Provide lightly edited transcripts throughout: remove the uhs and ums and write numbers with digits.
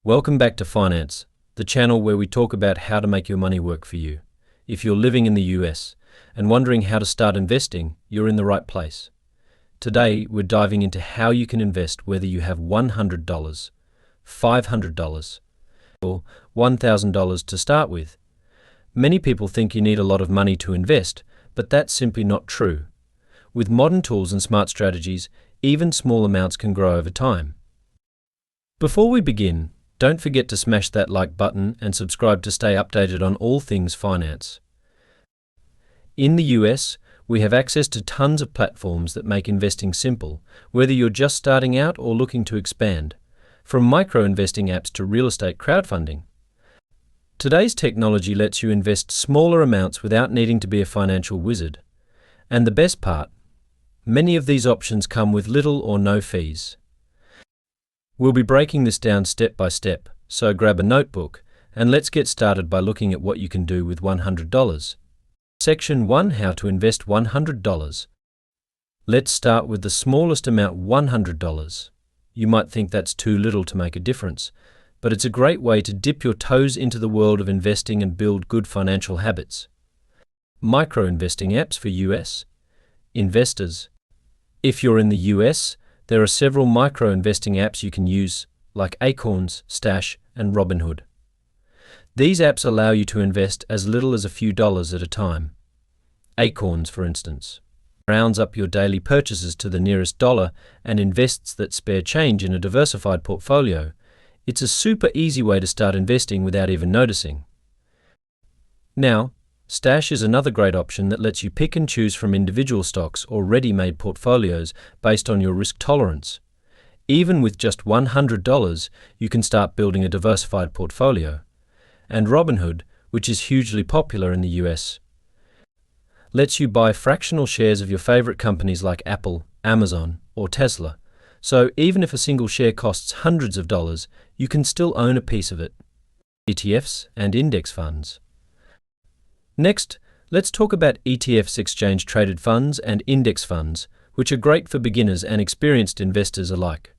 Welcome back to Finance, the channel where we talk about how to make your money work for you. If you're living in the US and wondering how to start investing, you're in the right place. Today, we're diving into how you can invest whether you have $100, $500, or $1,000 to start with. Many people think you need a lot of money to invest, but that's simply not true. With modern tools and smart strategies, even small amounts can grow over time. Before we begin, don't forget to smash that like button and subscribe to stay updated on all things finance. In the US, we have access to tons of platforms that make investing simple, whether you're just starting out or looking to expand, from micro-investing apps to real estate crowdfunding. Today's technology lets you invest smaller amounts without needing to be a financial wizard. And the best part, many of these options come with little or no fees. We'll be breaking this down step by step, so grab a notebook and let's get started by looking at what you can do with $100. Section 1: How to invest $100. Let's start with the smallest amount, $100. You might think that's too little to make a difference, but it's a great way to dip your toes into the world of investing and build good financial habits. Micro-investing apps for US investors. If you're in the US, there are several micro-investing apps you can use, like Acorns, Stash, and Robinhood. These apps allow you to invest as little as a few dollars at a time. Acorns, for instance, rounds up your daily purchases to the nearest dollar and invests that spare change in a diversified portfolio. It's a super easy way to start investing without even noticing. Now, Stash is another great option that lets you pick and choose from individual stocks or ready-made portfolios based on your risk tolerance. Even with just $100, you can start building a diversified portfolio. And Robinhood, which is hugely popular in the US, lets you buy fractional shares of your favorite companies like Apple, Amazon, or Tesla. So even if a single share costs hundreds of dollars, you can still own a piece of it. ETFs and index funds. Next, let's talk about ETFs, exchange-traded funds, and index funds, which are great for beginners and experienced investors alike.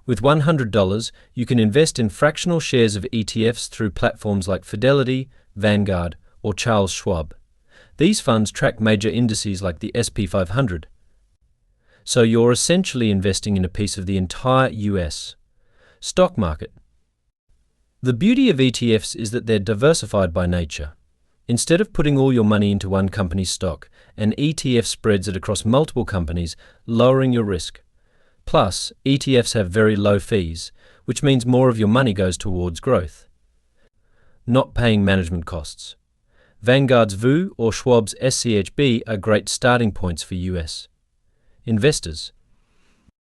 With $100, you can invest in fractional shares of ETFs through platforms like Fidelity, Vanguard, or Charles Schwab. These funds track major indices like the S&P 500. So you're essentially investing in a piece of the entire US stock market. The beauty of ETFs is that they're diversified by nature. Instead of putting all your money into one company's stock, an ETF spreads it across multiple companies, lowering your risk. Plus, ETFs have very low fees, which means more of your money goes towards growth. Not paying management costs. Vanguard's VU or Schwab's SCHB are great starting points for US investors.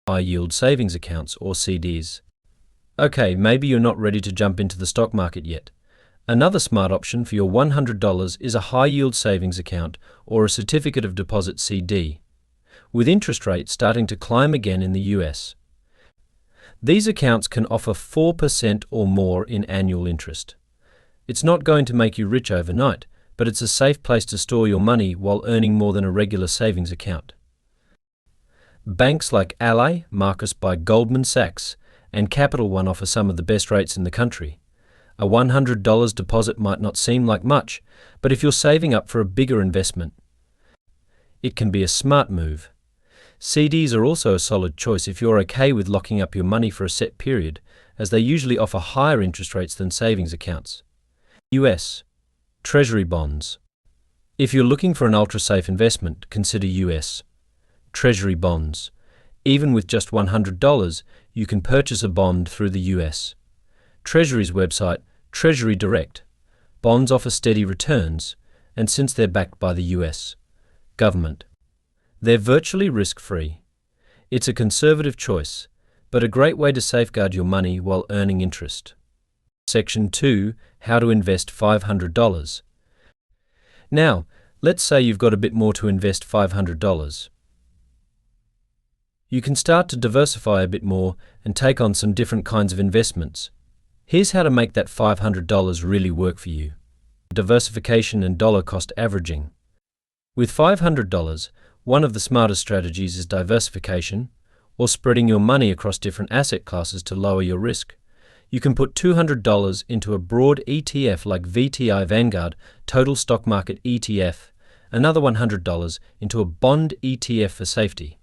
High-yield savings accounts or CDs. Okay, maybe you're not ready to jump into the stock market yet. Another smart option for your $100 is a high-yield savings account or a certificate of deposit CD, with interest rates starting to climb again in the US. These accounts can offer 4% or more in annual interest. It's not going to make you rich overnight, but it's a safe place to store your money while earning more than a regular savings account. Banks like Ally, Marcus by Goldman Sachs, and Capital One offer some of the best rates in the country. A $100 deposit might not seem like much, but if you're saving up for a bigger investment, it can be a smart move. CDs are also a solid choice if you're okay with locking up your money for a set period, as they usually offer higher interest rates than savings accounts. US Treasury bonds. If you're looking for an ultra-safe investment, consider US Treasury bonds. Even with just $100, you can purchase a bond through the US Treasury's website, Treasury Direct. Bonds offer steady returns, and since they're backed by the US government, they're virtually risk-free. It's a conservative choice, but a great way to safeguard your money while earning interest. Section 2: How to invest $500. Now, let's say you've got a bit more to invest $500. You can start to diversify a bit more and take on some different kinds of investments. Here's how to make that $500 really work for you. Diversification and dollar cost averaging. With $500, one of the smartest strategies is diversification, or spreading your money across different asset classes to lower your risk. You can put $200 into a broad ETF like VTI Vanguard Total Stock Market ETF, another $100 into a bond ETF for safety,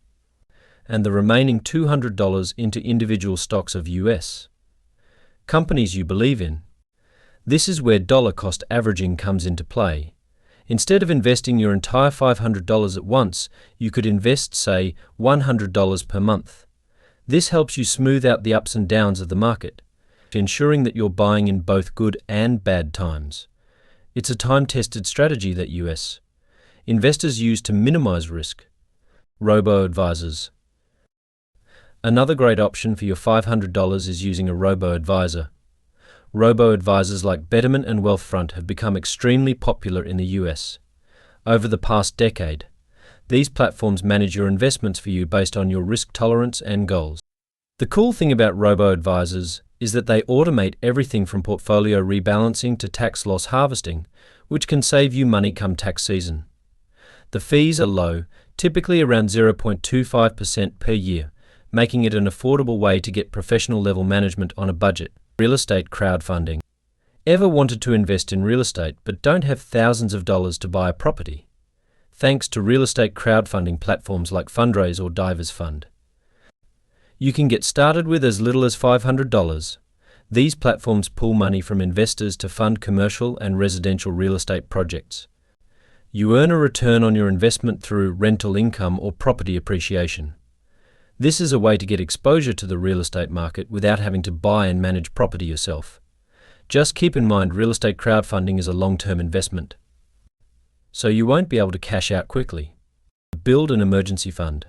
and the remaining $200 into individual stocks of US companies you believe in. This is where dollar cost averaging comes into play. Instead of investing your entire $500 at once, you could invest, say, $100 per month. This helps you smooth out the ups and downs of the market, ensuring that you're buying in both good and bad times. It's a time-tested strategy that US investors use to minimize risk. Robo-advisors. Another great option for your $500 is using a robo-advisor. Robo-advisors like Betterment and Wealthfront have become extremely popular in the US. Over the past decade, these platforms manage your investments for you based on your risk tolerance and goals. The cool thing about robo-advisors is that they automate everything from portfolio rebalancing to tax loss harvesting, which can save you money come tax season. The fees are low, typically around 0.25% per year, making it an affordable way to get professional level management on a budget. Real estate crowdfunding. Ever wanted to invest in real estate but don't have thousands of dollars to buy a property? Thanks to real estate crowdfunding platforms like Fundraise or Divers Fund, you can get started with as little as $500. These platforms pool money from investors to fund commercial and residential real estate projects. You earn a return on your investment through rental income or property appreciation. This is a way to get exposure to the real estate market without having to buy and manage property yourself. Just keep in mind real estate crowdfunding is a long-term investment, so you won't be able to cash out quickly. Build an emergency fund.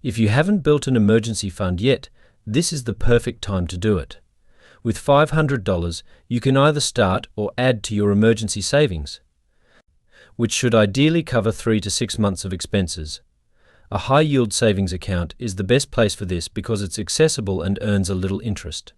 If you haven't built an emergency fund yet, this is the perfect time to do it. With $500, you can either start or add to your emergency savings, which should ideally cover 3 to 6 months of expenses. A high-yield savings account is the best place for this because it's accessible and earns a little interest.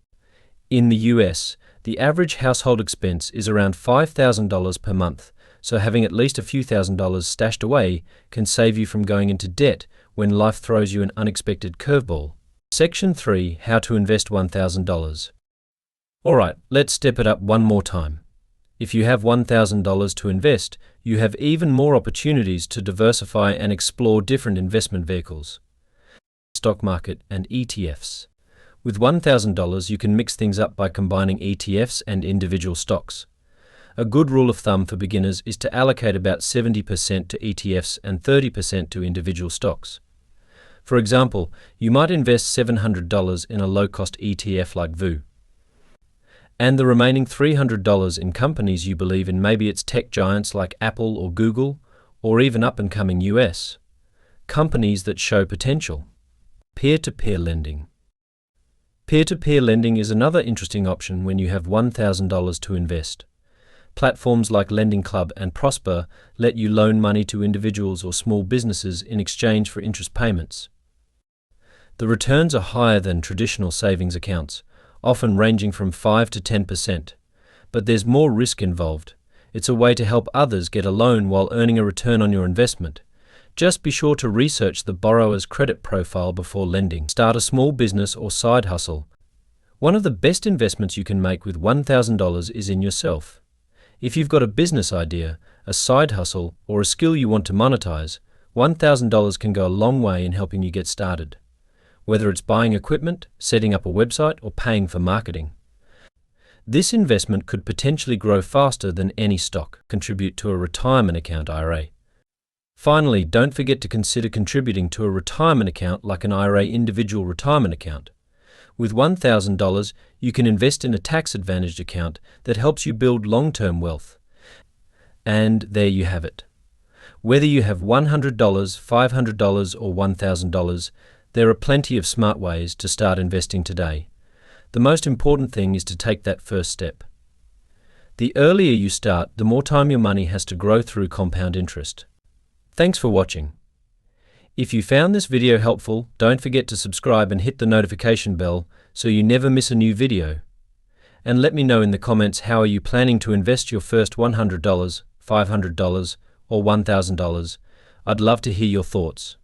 In the US, the average household expense is around $5,000 per month, so having at least a few $1,000s stashed away can save you from going into debt when life throws you an unexpected curveball. Section 3. How to invest $1,000. Alright, let's step it up one more time. If you have $1,000 to invest, you have even more opportunities to diversify and explore different investment vehicles. Stock market and ETFs. With $1,000, you can mix things up by combining ETFs and individual stocks. A good rule of thumb for beginners is to allocate about 70% to ETFs and 30% to individual stocks. For example, you might invest $700 in a low-cost ETF like VU, and the remaining $300 in companies you believe in. Maybe it's tech giants like Apple or Google, or even up-and-coming US companies that show potential. Peer-to-peer lending. Peer-to-peer lending is another interesting option when you have $1,000 to invest. Platforms like Lending Club and Prosper let you loan money to individuals or small businesses in exchange for interest payments. The returns are higher than traditional savings accounts, often ranging from 5 to 10%, but there's more risk involved. It's a way to help others get a loan while earning a return on your investment. Just be sure to research the borrower's credit profile before lending. Start a small business or side hustle. One of the best investments you can make with $1,000 is in yourself. If you've got a business idea, a side hustle, or a skill you want to monetize, $1,000 can go a long way in helping you get started. Whether it's buying equipment, setting up a website, or paying for marketing. This investment could potentially grow faster than any stock. Contribute to a retirement account IRA. Finally, don't forget to consider contributing to a retirement account like an IRA individual retirement account. With $1,000, you can invest in a tax-advantaged account that helps you build long-term wealth. And there you have it. Whether you have $100, $500, or $1,000, there are plenty of smart ways to start investing today. The most important thing is to take that first step. The earlier you start, the more time your money has to grow through compound interest. Thanks for watching. If you found this video helpful, don't forget to subscribe and hit the notification bell so you never miss a new video. And let me know in the comments, how are you planning to invest your first $100, $500, or $1,000? I'd love to hear your thoughts.